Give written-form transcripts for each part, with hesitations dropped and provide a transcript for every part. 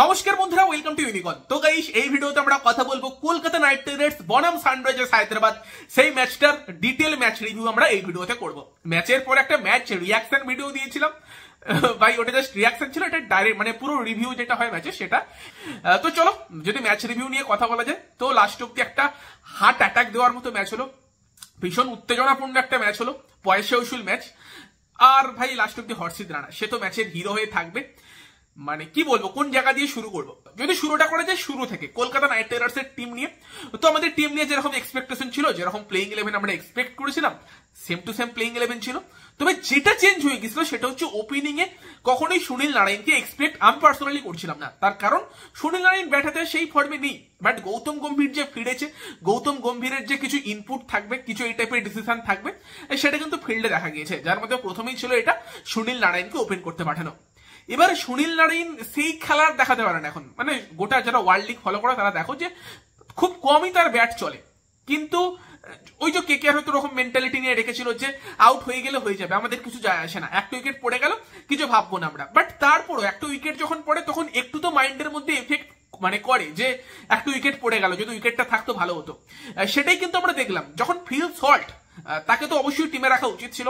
নমস্কার বন্ধুরা, welcome to ইউনিকন। তো গাইস, এই ভিডিওতে আমরা কথা বলবো কলকাতা নাইট রাইডার্স বনাম সানরাইজার্স হায়দ্রাবাদ সেই ম্যাচটার ডিটেল ম্যাচ রিভিউ আমরা এই ভিডিওতে করব। ম্যাচের পর একটা ম্যাচ রিয়াকশন ভিডিও দিয়েছিলাম ভাই, ওটা জাস্ট রিয়াকশন ছিল, এটা ডাইরেক্ট মানে পুরো রিভিউ যেটা হয় ম্যাচে সেটা। তো চলো, যদি ম্যাচ রিভিউ নিয়ে কথা বলা যায় তো লাস্ট অব্দি একটা হার্ট অ্যাটাক দেওয়ার মতো ম্যাচ হলো, ভীষণ উত্তেজনাপূর্ণ একটা ম্যাচ হলো, পয়সা উসুল ম্যাচ। আর ভাই লাস্ট অব্দি হর্ষিত রানা সে তো ম্যাচের হিরো হয়ে থাকবে। মানে কি বলবো, কোন জায়গা দিয়ে শুরু করবো? যদি শুরুটা করা যায় শুরু থেকে কলকাতা নাইট রাইডার্স এর টিম নিয়ে, তো আমাদের টিম নিয়ে যেরকম এক্সপেকটেশন ছিল, যেরকম প্লেইং 11 আমরা এক্সপেক্ট করেছিলাম, সেম টু সেম প্লেইং 11 ছিল। তবে যেটা চেঞ্জ হয়ে গেছিল সেটা হচ্ছে ওপেনিং এ কখনোই সুনীল নারায়ণকে এক্সপেক্ট আমি পার্সোনালি করছিলাম না। তার কারণ সুনীল নারায়ণ ব্যাট হাতে সেই ফর্মে নেই, বাট গৌতম গম্ভীর যে ফিরেছে, গৌতম গম্ভীরের যে কিছু ইনপুট থাকবে, কিছু এই টাইপের ডিসিশন থাকবে, সেটা কিন্তু ফিল্ডে দেখা গিয়েছে, যার মধ্যে প্রথমেই ছিল এটা সুনীল নারায়ণকে ওপেন করতে পাঠানো। এবার সুনীল নারায়ণ সেই খেলার দেখাতে পারে না এখন, মানে গোটা যারা ওয়ার্ল্ড লিগ ফলো করে তারা দেখো যে খুব কমই তার ব্যাট চলে। কিন্তু ওই যে কেকেআর হয়তো ওরকম মেন্টালিটি নিয়ে রেখেছিল যে আউট হয়ে গেলে হয়ে যাবে, আমাদের কিছু যায় আসে না, একটা উইকেট পড়ে গেল কিছু ভাববো না আমরা। বাট তারপরও একটা উইকেট যখন পড়ে তখন একটু তো মাইন্ডের মধ্যে এফেক্ট মানে করে যে একটা উইকেট পড়ে গেল, যদি উইকেটটা থাকতো ভালো হতো। সেটাই কিন্তু আমরা দেখলাম যখন ফিল সল্ট, তাকে তো অবশ্যই টিমে রাখা উচিত ছিল,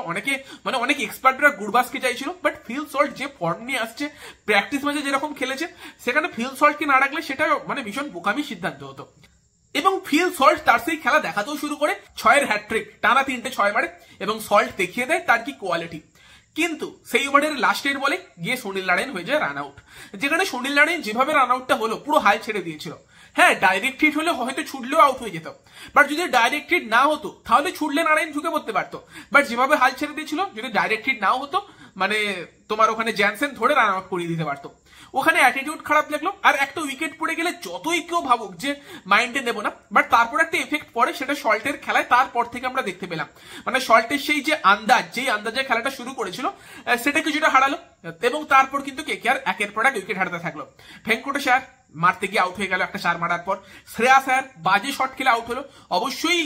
অনেক এক্সপার্টরা গুরবাসকে চাইছিল, বাট ফিল সল্ট যে ফর্ম নিয়ে আসছে, প্র্যাকটিস ম্যাচে যেরকম খেলেছে, সেখানে ফিল সল্টকে না রাখলে সেটা মানে ভীষণ বোকামি সিদ্ধান্ত হতো। এবং ফিল সল্ট তার সেই খেলা দেখাতেও শুরু করে, 6-এর হ্যাট্রিক, টানা 3টে 6 মারে, এবং সল্ট দেখিয়ে দেয় তার কি কোয়ালিটি। কিন্তু সেই ওভারের লাস্টের বলে গিয়ে সুনীল নারায়ণ হয়ে যায় রান আউট, যেখানে সুনীল নারায়ণ যেভাবে রান আউটটা হলো পুরো হাল ছেড়ে দিয়েছিল। হ্যাঁ, ডাইরেক্ট হিট হলে হয়তো ছুটলেও আউট হয়ে যেত, বাট যদি ডাইরেক্ট হিট না হতো তাহলে ছুটলে নারায়ণ ঝুঁকে পড়তে পারতো। বাট যেভাবে হাল ছেড়ে দিয়েছিল, যদি ডাইরেক্ট হিট নাও হতো, মানে তোমার ওখানে জ্যানসেন ধরে রান আউট করিয়ে দিতে পারতো। ওখানে অ্যাটিটিউড খারাপ লাগলো, আর একটা উইকেট পড়ে গেলে যতই কেউ ভাবুক যে মাইন্ডে নেবো না, বাট তারপর একটা এফেক্ট পড়ে, সেটা সল্টের খেলায় তারপর থেকে আমরা দেখতে পেলাম। মানে সল্টের সেই যে যেই আন্দাজে খেলাটা শুরু করেছিল সেটা কিছুটা হারালো, এবং তারপর কিন্তু কেকেআর একের পর এক উইকেট হারাতে থাকলো। ভেঙ্কটেশ আয়ার মারতে গিয়ে আউট হয়ে গেল একটা 4 মারার পর। শ্রেয়াস আয়ার বাজে শট খেলে আউট হলো। অবশ্যই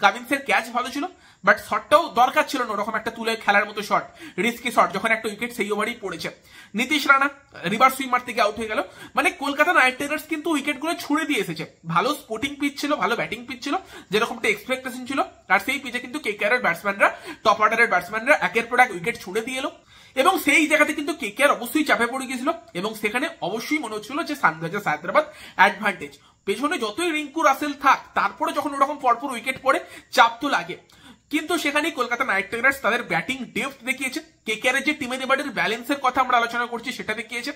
কামিন্সের ক্যাচ ভালো ছিল, বাট শটটাও দরকার ছিল না ওরকম একটা তুলে খেলার মতো শট, রিস্কি শট, যখন একটা উইকেট সেই ওভারেই পড়েছে। নীতিশ রানা রিভার্স সুইং মারতে গিয়ে আউট হয়ে গেল। মানে কলকাতা নাইট রাইডার্স কিন্তু উইকেট গুলো ছুড়ে দিয়ে এসেছে। ভালো স্পোর্টিং পিচ ছিল, ভালো ব্যাটিং পিচ ছিল, যেরকমটা এক্সপেকটেশন ছিল, আর সেই পিচে কিন্তু কেকেআর এর ব্যাটসম্যানরা, টপ অর্ডারের ব্যাটসম্যানরা একের পর এক উইকেট ছুড়ে দিয়ে এলো, এবং সেই জায়গাতে কিন্তু কেকেআর অবশ্যই চাপে পড়ে গিয়েছিল, এবং সেখানে অবশ্যই মনে হচ্ছিল যে সানরাইজার্স হায়দ্রাবাদ অ্যাডভান্টেজ। পেছনে যতই রিঙ্কু রাসেল থাক, তারপরে যখন ওরকম পরপর উইকেট পড়ে চাপ তো লাগে। কিন্তু সেখানেই কলকাতা নাইট রাইডার্স তাদের ব্যাটিং ডেপথ দেখিয়েছে, কেকেআর এর যে টিমের এবারের ব্যালেন্সের কথা আমরা আলোচনা করছি সেটা দেখিয়েছে।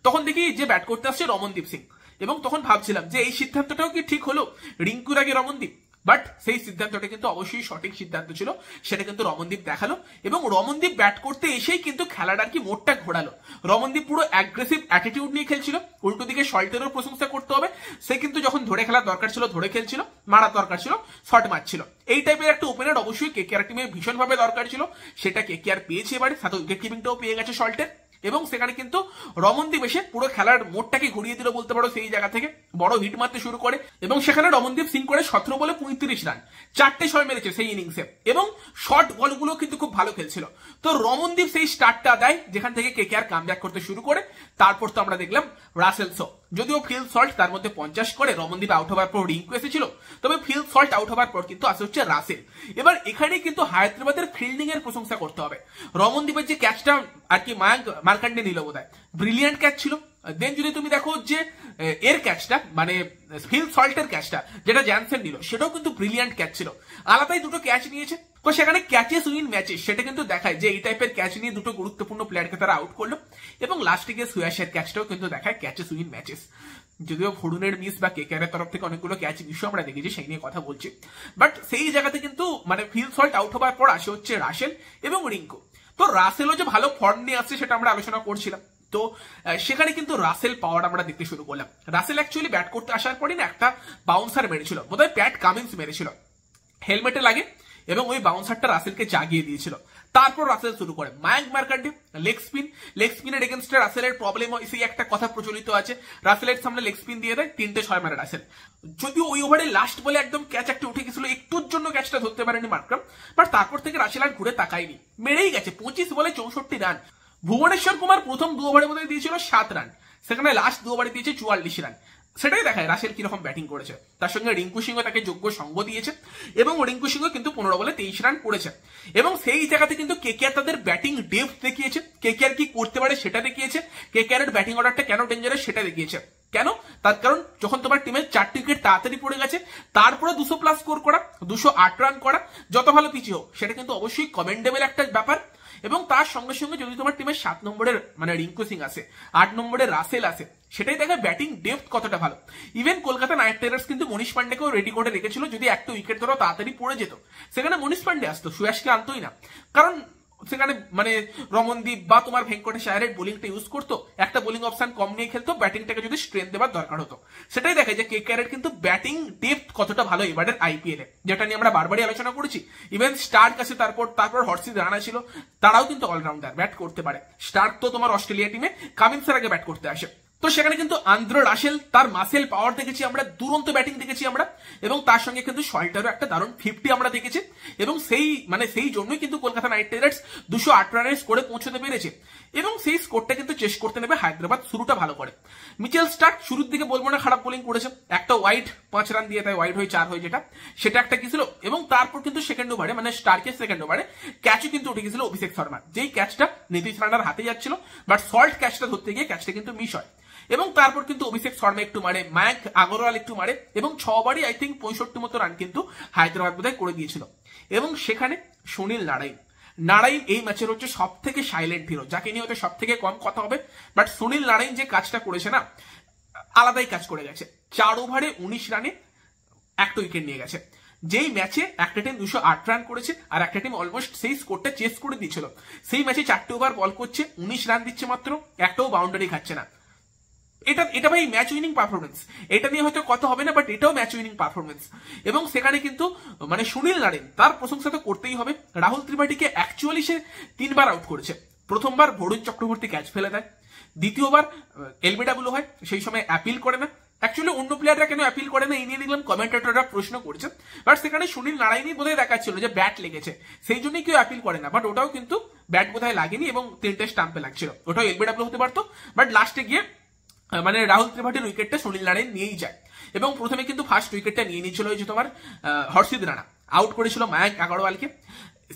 তখন দেখি যে ব্যাট করতে আসছে রমনদীপ সিং, এবং তখন ভাবছিলাম যে এই সিদ্ধান্তটাও কি ঠিক হলো, রিঙ্কুর আগে রমনদীপ। বাট সেই সিদ্ধান্তটা কিন্তু অবশ্যই সঠিক সিদ্ধান্ত ছিল, সেটা কিন্তু রমনদীপ দেখালো, এবং রমনদীপ ব্যাট করতে এসেই কিন্তু খেলাটার কি মোড়টা ঘোরালো। রমনদীপ পুরো অ্যাগ্রেসিভ অ্যাটিটিউড নিয়ে খেলছিল। উল্টো দিকে সল্টেরও প্রশংসা করতে হবে, সে কিন্তু যখন ধরে খেলার দরকার ছিল ধরে খেলছিল, মারার দরকার ছিল শট মারছিল। এই টাইপের একটা ওপেনার অবশ্যই কেকেআর টিমে ভীষণভাবে দরকার ছিল, সেটা কেকেআর পেয়েছে এবারে, সাথে উইকেট কিপিংটাও পেয়ে গেছে সল্টের। এবং সেখানে কিন্তু রমনদীপ এসে পুরো খেলার মোড়টাকে ঘুরিয়ে দিল বলতে পারো। সেই জায়গা থেকে বড় হিট মারতে শুরু করে, এবং সেখানে রমনদীপ সিং করে 17 বলে 35 রান, 4টে 6 মেরেছে সেই ইনিংসে, এবং শর্ট বলগুলো কিন্তু খুব ভালো খেলছিল। তো রমনদীপ সেই স্টার্টটা দেয় যেখান থেকে কেকেআর কামব্যাক করতে শুরু করে। তারপর তো আমরা দেখলাম রাসেল শো, যদিও ফিল সল্ট তার মধ্যে 50 করে, রমনদীপ আউট হওয়ার পর রিঙ্কু এসেছিল, তবে ফিল সল্ট আউট হওয়ার পর কিন্তু আসে হচ্ছে রাসেল। এবার এখানে কিন্তু হায়দ্রাবাদের ফিল্ডিং এর প্রশংসা করতে হবে। রমনদীপের যে ক্যাচটা আর কি মায়াঙ্ক মার্কান্ডে নিল বোধহয়, ব্রিলিয়ান্ট ক্যাচ ছিল। দেন যদি তুমি দেখো যে এর ক্যাচটা, মানে ফিল সল্টের ক্যাচটা যেটা জ্যানসেন নিল, সেটাও কিন্তু ব্রিলিয়ান্ট ক্যাচ ছিল। আলাদাই দুটো ক্যাচ নিয়েছে, তো সেখানে ক্যাচেস উইন ম্যাচেস সেটা কিন্তু দেখায় যে এই টাইপের ক্যাচ নিয়ে দুটো গুরুত্বপূর্ণ প্লেয়ারকে তারা আউট করলো। এবং লাস্টে গিয়ে সুয়াশের ক্যাচটাও কিন্তু দেখায় ক্যাচেস উইন ম্যাচেস। যদিও ভরুনের মিস বা কেকেআর এর তরফ থেকে অনেকগুলো ক্যাচ মিসও আমরা দেখেছি, সেই নিয়ে কথা বলছি। বাট সেই জায়গাতে কিন্তু মানে ফিল সল্ট আউট হওয়ার পর আসে হচ্ছে রাসেল এবং রিঙ্কু। তো রাসেলও যে ভালো ফর্ম নিয়ে আসছে সেটা আমরা আলোচনা করছিলাম। তো সেখানে কিন্তু রাসেল পাওয়ার আমরা দেখতে শুরু করলাম। রাসেল অ্যাকচুয়ালি ব্যাট করতে আসার পরই না একটা বাউন্সার মেরেছিল, বোধহয় প্যাট কামিন্স মেরেছিল, হেলমেটে লাগে, এবং ওই বাউন্সারটা রাসেলকে জাগিয়ে দিয়েছিল। তারপর রাসেল শুরু করে মায়াঙ্ক মার্কান্ডে লেগ স্পিনের এগেনস্টে রাসেলের প্রবলেম, সেই একটা কথা প্রচলিত আছে, রাসেলের সামনে লেগ স্পিন দিয়ে দেয়, 3টে 6 মারে রাসেল। যদিও ওই ওভারে লাস্ট বলে একদম ক্যাচ একটা উঠে গেছিল, একটুর জন্য ক্যাচটা ধরতে পারেনি মার্করাম, বাট তারপর থেকে রাসেল আর ঘুরে তাকায়নি, মেরেই গেছে 25 বলে 64 রান। ভুবনেশ্বর কুমার প্রথম 2 ওভারে বোধহয় দিয়েছিল 7 রান, সেখানে লাস্ট 2 ওভারে দিয়েছে 44 রান। সেটাই দেখায় রাসেল কিরকম ব্যাটিং করেছে। তার সঙ্গে রিঙ্কু সিংহ তাকে যোগ্য সঙ্গ দিয়েছে এবং রিঙ্কু সিংহ কিন্তু 15 বলে 23 রান করেছে। এবং সেই জায়গাতে কিন্তু কেকেআর তাদের ব্যাটিং ডেপথ দেখিয়েছে, কেকেআর কি করতে পারে সেটা দেখিয়েছে, কেকেআর এর ব্যাটিং অর্ডারটা কেন ডেঞ্জারাস সেটা দেখিয়েছে। কেন? তার কারণ যখন তোমার টিমের 4টি উইকেট তাড়াতাড়ি পড়ে গেছে, তারপরে 200+ স্কোর করা, 208 রান করা, যত ভালো পিচই হোক সেটা কিন্তু অবশ্যই কমেন্ডেবল একটা ব্যাপার। এবং তার সঙ্গে সঙ্গে যদি তোমার টিমের 7 নম্বরের মানে রিঙ্কু সিং আছে, 8 নম্বরের রাসেল আছে, সেটাই দেখে ব্যাটিং ডেপথ কতটা ভালো। ইভেন কলকাতা নাইট রাইডার্স কিন্তু মনীষ পান্ডেকেও রেডি করে রেখেছিল, যদি একটা উইকেট ধরো তাড়াতাড়ি পড়ে যেত সেখানে মনীষ পান্ডে আসতো, সুয়াসকে আনতোই না। কারণ সেখানে মানে রমনদীপ বা তোমার ভেঙ্কটেশ আয়ারের বোলিংটা ইউজ করতো, একটা বোলিং অপশন কম নিয়ে খেলতো, ব্যাটিংটাকে যদি স্ট্রেংথ দেওয়ার দরকার হতো। সেটাই দেখে যে কেকেআর কিন্তু ব্যাটিং ডেপথ কতটা ভালো এবারের আইপিএল এ, যেটা নিয়ে আমরা বারবারই আলোচনা করেছি। ইভেন স্টার্ক আছে, তারপর হর্ষিত রানা ছিল, তারাও কিন্তু অলরাউন্ডার, ব্যাট করতে পারে। স্টার্ক তো তোমার অস্ট্রেলিয়া টিমে কামিন্সের আগে ব্যাট করতে আসে। তো সেখানে কিন্তু আন্দ্রে রাসেল তার মাসেল পাওয়ার দেখেছি আমরা, দুরন্ত ব্যাটিং দেখেছি আমরা, এবং তার সঙ্গে কিন্তু শল্টারও একটা দারুণ 50 আমরা দেখেছি। এবং সেই জন্যই কিন্তু কলকাতা নাইট রাইডার্স 208 রানের স্কোরে পৌঁছতে পেরেছে। এবং সেই স্কোরটা কিন্তু চেস করতে নেবে হায়দ্রাবাদ শুরুটা ভালো করে। মিচেল স্টার্ক শুরুর দিকে বলবো না খারাপ বোলিং করেছে, একটা ওয়াইড 5 রান দিয়ে, তাই ওয়াইড হয়ে 4 হয়ে সেটা একটা কি ছিল। এবং তারপর কিন্তু সেকেন্ড ওভারে মানে স্টার্কের সেকেন্ড ওভারে ক্যাচও কিন্তু উঠে গেছিল অভিষেক শর্মা, যেই ক্যাচটা নীতিশ রানার হাতে যাচ্ছিল, বাট সল্ট ক্যাচটা ধরতে গিয়ে ক্যাচটা কিন্তু মিস হয়। এবং তারপর কিন্তু অভিষেক শর্মা একটু মারে, মায়াঙ্ক আগরওয়াল একটু মারে, এবং 6 ওভারই আই থিঙ্ক 65 মতো রান কিন্তু হায়দ্রাবাদ বোধহয় করে দিয়েছিল। এবং সেখানে সুনীল নারাইন এই ম্যাচের হচ্ছে সব থেকে সাইলেন্ট হিরো, যাকে নিয়ে হয়তো সব থেকে কম কথা হবে, বাট সুনীল নারাইন যে কাজটা করেছে না, আলাদাই কাজ করে গেছে। 4 ওভারে 19 রানে একটা উইকেট নিয়ে গেছে। যেই ম্যাচে একটা টিম 208 রান করেছে আর একটা টিম অলমোস্ট সেই স্কোরটা চেস করে দিয়েছিল, সেই ম্যাচে 4টে ওভার বল করছে, 19 রান দিচ্ছে মাত্র, একটাও বাউন্ডারি খাচ্ছে না। এটা ভাই ম্যাচ উইনিং পারফরমেন্স, এটা নিয়ে হয়তো কথা হবে না, বাট এটাও ম্যাচ উইনিং পারফরমেন্স। এবং সেখানে কিন্তু মানে সুনীল নারাইন তার প্রশংসা তো করতেই হবে। রাহুল ত্রিপাঠীকে অ্যাকচুয়ালি সে 3 বার আউট করেছে। প্রথমবার বরুণ চক্রবর্তী ক্যাচ ফেলে দেয়, দ্বিতীয়বার এলবিডব্লিউ হয়, সেই সময় অ্যাপিল করে না। অ্যাকচুয়ালি অন্য প্লেয়াররা কেন অ্যাপিল করে না এই নিয়ে দেখলাম কমেন্টেটররা প্রশ্ন করছে, বাট সেখানে সুনীল নারাইনই বোধহয় দেখাচ্ছিল যে ব্যাট লেগেছে, সেই জন্যই কেউ অ্যাপিল করে না। বাট ওটাও কিন্তু ব্যাট বোধহয় লাগেনি এবং 3টে স্টাম্পে লাগছিল, ওটাও এলবিডব্লিউ হতে পারতো। বাট লাস্টে গিয়ে মানে রাহুল ত্রিপাঠীর উইকেটটা সুনীল নারাইন নিয়েই যায়। এবং প্রথমে কিন্তু ফার্স্ট উইকেটটা নিয়ে নিয়েছিল হয়েছে তোমার হর্ষিত রানা, আউট করেছিল মায়াঙ্ক আগরওয়ালকে।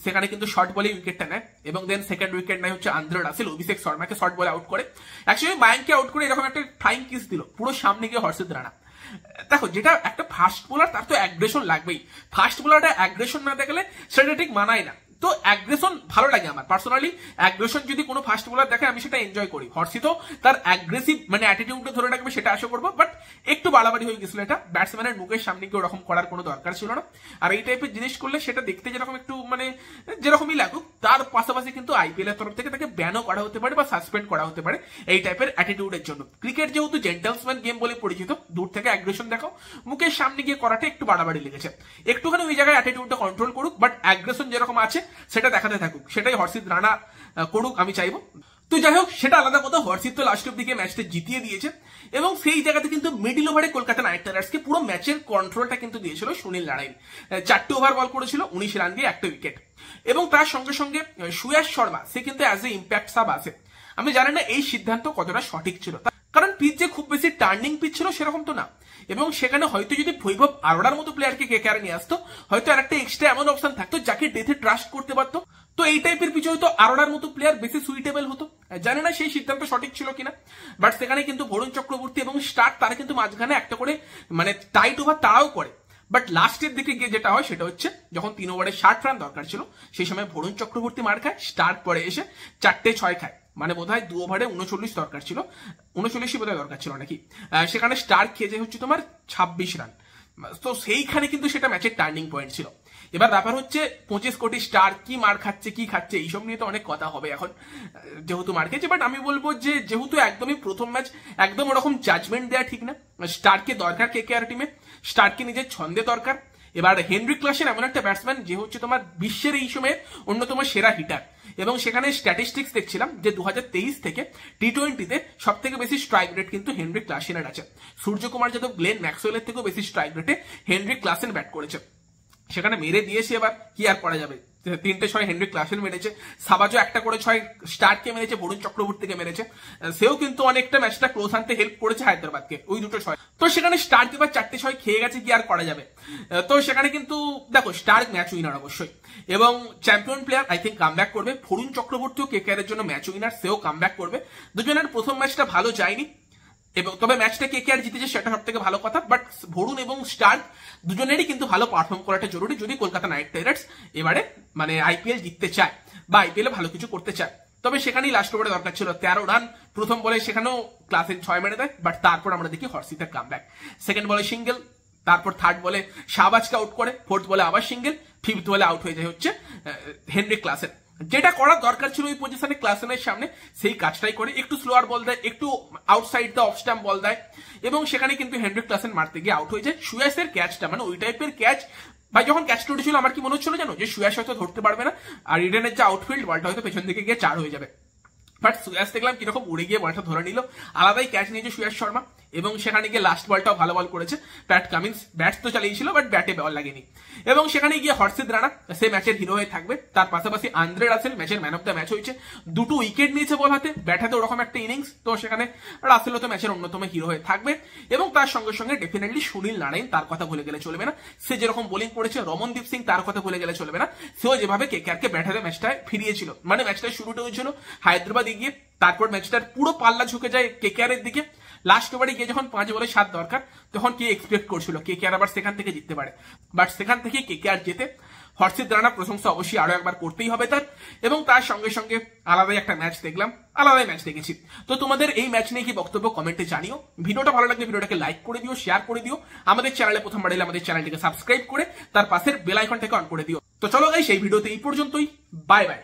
সেখানে কিন্তু শর্ট বলে উইকেটটা নেয়, এবং দেন সেকেন্ড উইকেট নেয় হচ্ছে আন্দ্রে রাসেল, অভিষেক শর্মাকে শর্ট বলে আউট করে। অ্যাকচুয়ালি মায়াঙ্ককে আউট করে এরকম একটা ফ্লাইং কিস দিল পুরো সামনে গিয়ে হর্ষিত রানা। দেখো, যেটা একটা ফাস্ট বোলার তার তো অ্যাগ্রেশন লাগবেই, ফাস্ট বোলারটা অ্যাগ্রেশন না দেখালে সেটা ঠিক মানায় না। তো অ্যাগ্রেশন ভালো লাগে আমার পার্সোনালি, অ্যাগ্রেশন যদি কোনো ফাস্ট বোলার দেখে আমি সেটা এনজয় করি। হর্ষিত তার অ্যাগ্রেসিভ মানে অ্যাটিটিউডটা ধরে রাখবে সেটা আশা করবো, বাট একটু বাড়াবাড়ি হয়ে গেছিল এটা, ব্যাটসম্যানের মুখের সামনে গিয়ে ওরকম করার কোনো দরকার ছিল না। আর এই টাইপের জিনিস করলে সেটা দেখতে যেরকম একটু মানে যেরকমই লাগুক, তার পাশাপাশি কিন্তু আইপিএল এর তরফ থেকে তাকে ব্যানও করা হতে পারে বা সাসপেন্ড করা হতে পারে এই টাইপের অ্যাটিটিউডের জন্য। ক্রিকেট যেহেতু জেন্টলসম্যান গেম বলে পরিচিত, দূর থেকে অ্যাগ্রেশন দেখাও, মুখের সামনে গিয়ে করাটা একটু বাড়াবাড়ি লেগেছে। একটুখানি ওই জায়গায় অ্যাটিটিউডটা কন্ট্রোল করুক, বাট অ্যাগ্রেশন যেরকম আছে সেটা দেখাতে থাকুক, সেটাই হর্ষিত রানা করুক আমি চাইবো। তো যাই হোক, সেটা আলাদা কথা। হর্ষিত তো লাস্টের দিকে ম্যাচটা জিতিয়ে দিয়েছে, এবং সেই জায়গাতে কিন্তু মিডল ওভারে কলকাতা নাইট রাইডার্সকে পুরো ম্যাচের কন্ট্রোলটা কিন্তু দিয়েছিল সুনীল নারাইন। 4টে ওভার বল করেছিল, 19 রান দিয়ে একটা উইকেট। এবং তার সঙ্গে সঙ্গে সুয়াস শর্মা সে কিন্তু অ্যাজ এ ইম্প্যাক্ট সাব আছে। আমি জানি না এই সিদ্ধান্ত কতটা সঠিক ছিল, কারণ পিচ যে খুব বেশি টার্নিং পিচ ছিল সেরকম তো না। এবং সেখানে হয়তো যদি বৈভব আরোরার মতো প্লেয়ারকে কেকেআর নিয়ে আসতো, হয়তো আরেকটা এক্সট্রা এমন অপশন থাকতো যাকে ডেথে ট্রাস্ট করতে পারতো। তো এই টাইপের পিচে হয়তো আরোরার মতো প্লেয়ার বেশি সুইটেবল হতো। জানি না সেই সিদ্ধান্ত সঠিক ছিল কিনা, বাট সেখানে কিন্তু বরুণ চক্রবর্তী এবং স্টার্ক তারা কিন্তু মাঝখানে একটা করে মানে টাইট ওভার তারাও করে। বাট লাস্টের দিকে গিয়ে যেটা হয় সেটা হচ্ছে যখন 3 ওভারে 60 রান দরকার ছিল, সেই সময় বরুণ চক্রবর্তী মার খায়, স্টার্ক পরে এসে 4টে 6 খায়। মানে বোধহয় 2 ওভারে 39 দরকার ছিল, 39ই বোধহয় দরকার ছিল নাকি, সেখানে স্টার্ক খেয়ে হচ্ছে তোমার 26 রান। তো সেইখানে কিন্তু সেটা ম্যাচের টার্নিং পয়েন্ট ছিল। এবার ব্যাপার হচ্ছে 25 কোটি স্টার কি মার খাচ্ছে কি খাচ্ছে এইসব নিয়ে তো অনেক কথা হবে এখন, যেহেতু মার খেয়েছে। বাট আমি বলবো যে যেহেতু একদমই প্রথম ম্যাচ, একদম ওরকম জাজমেন্ট দেওয়া ঠিক না। স্টারকে দরকার কেকেআর টিমে, স্টারকে নিজের ছন্দে দরকার। এবার হেনরি ক্লাসেন এমন একটা ব্যাটসম্যান যে হচ্ছে তোমার বিশ্বের এই সময়ের অন্যতম সেরা হিটার, এবং সেখানে স্ট্যাটিস্টিক্স দেখছিলাম যে 2023 থেকে টি20তে সব থেকে বেশি স্ট্রাইক রেট কিন্তু হেনরি ক্লাসেনের আছে। সূর্যকুমার যাদব, গ্লেন ম্যাক্সওয়েলের থেকেও বেশি স্ট্রাইক রেটে হেনরি ক্লাসেন ব্যাট করেছে। সেখানে মেরে দিয়েছে, এবার কি আর করা যাবে, 3টে 6 হেনরিক ক্লাসেন মেরেছে, সাবাজও একটা করে 6 স্টার্টকে মেরেছে, বরুণ চক্রবর্তীকে মেরেছে। সেও কিন্তু অনেকটা ম্যাচটা ক্লোজ আনতে হেল্প করেছে হায়দ্রাবাদকে ওই দুটো 6। তো সেখানে স্টার্ক এবার 4টে 6 খেয়ে গেছে, কি আর করা যাবে। তো সেখানে কিন্তু দেখো স্টার্ক ম্যাচ উইনার অবশ্যই, এবং champion player I think comeback করবে। বরুণ চক্রবর্তীও কেকেআর এর জন্য ম্যাচ উইনার, সেও কামব্যাক করবে। দুজনের প্রথম ম্যাচটা ভালো যায়নি, এবং তবে ম্যাচটা কেকেআর জিতেছে সেটা সব থেকে ভালো কথা। বাট বরুণ এবং স্টার্ক দুজনেরই কিন্তু ভালো পারফর্ম করাটা জরুরি যদি কলকাতা নাইট রাইডার্স এবারে মানে আইপিএল জিততে চায় বা আইপিএল এ ভালো কিছু করতে চায়। তবে সেখানেই লাস্ট ওভারে দরকার ছিল 13 রান প্রথম বলে, সেখানেও ক্লাসের 6 মেরে দেয়। বাট তারপর আমরা দেখি হর্ষিতের কামব্যাক, সেকেন্ড বলে সিঙ্গেল, তারপর থার্ড বলে শাহবাজকে আউট করে, ফোর্থ বলে আবার সিঙ্গেল, ফিফথ বলে আউট হয়ে যায় হচ্ছে হেনরিক ক্লাসেন। যেটা করার দরকার ছিল ওই পজিশনে ক্লাসেনের সামনে সেই কাজটাই করে, একটু স্লোয়ার বল দেয়, একটু আউটসাইড দ্য অফ স্টাম্প বল দেয়, এবং সেখানে কিন্তু হেনরিক ক্লাসেন মারতে গিয়ে আউট হয়ে যায়। সুয়াসের ক্যাচটা মানে ওই টাইপের ক্যাচ ভাই, যখন ক্যাচটা উঠেছিল আমার কি মনে হচ্ছিল জানো, যে সুয়াস হয়তো ধরতে পারবে না, আর ইডেনের যে আউটফিল্ড বলটা হয়তো পেছন দিকে গিয়ে 4 হয়ে যাবে। বাট সুয়াস দেখলাম কিরকম উড়ে গিয়ে বলটা ধরে নিল, আলাদাই ক্যাচ নিয়েছে সুয়াস শর্মা, এবং সেখানে গিয়ে লাস্ট বলটাও ভালো বল করেছে। প্যাট কামিন্স ব্যাটস তো চালিয়েছিল বাট ব্যাটে বল লাগেনি, এবং সেখানে গিয়ে হর্ষিত রানা সে ম্যাচের হিরো হয়ে থাকবে। তার পাশাপাশি আন্দ্রে রাসেল ম্যাচের ম্যান অফ দ্য ম্যাচ হয়েছে, 2টো উইকেট নিয়েছে বল হাতে, ব্যাট হাতে ওরকম একটা ইনিংস। তো সেখানে রাসেলও তো ম্যাচের অন্যতম হিরো হয়ে থাকবে, এবং তার সঙ্গে সঙ্গে ডেফিনেটলি সুনীল নারায়ণ, তার কথা ভুলে গেলে চলবে না। সে যেরকম বোলিং করেছে, রমনদীপ সিং তার কথা ভুলে গেলে চলবে না। সেও যেভাবে কেকেআরকে ব্যাট হাতে ম্যাচটা ফিরিয়েছিল, মানে ম্যাচটা শুরুটা হয়েছিল হায়দ্রাবাদ এগিয়ে, তারপর ম্যাচটার পুরো পাল্লা ঝুঁকে যায় কেকেআর এর দিকে। লাস্ট ওভারে গিয়ে যখন 5 বলে 7 দরকার, তখন কি এক্সপেক্ট করছিল কেকেআর আবার সেখান থেকে জিততে পারে, বাট সেখান থেকে কেকেআর জেতে। হর্ষিত রানা প্রশংসা অবশ্যই আরো একবার করতেই হবে তার, এবং তার সঙ্গে সঙ্গে আলাদাই একটা ম্যাচ দেখলাম, আলাদাই ম্যাচ দেখেছি। তো তোমাদের এই ম্যাচ নিয়ে কি বক্তব্য কমেন্টে জানিও। ভিডিওটা ভালো লাগলে ভিডিওটাকে লাইক করে দিও, শেয়ার করে দিও। আমাদের চ্যানেলে প্রথমবার এলে আমাদের চ্যানেলটিকে সাবস্ক্রাইব করে তার পাশের বেল আইকনটাকে অন করে দিও। তো চলো গাইস, এই ভিডিওতে এই পর্যন্তই, বাই বাই।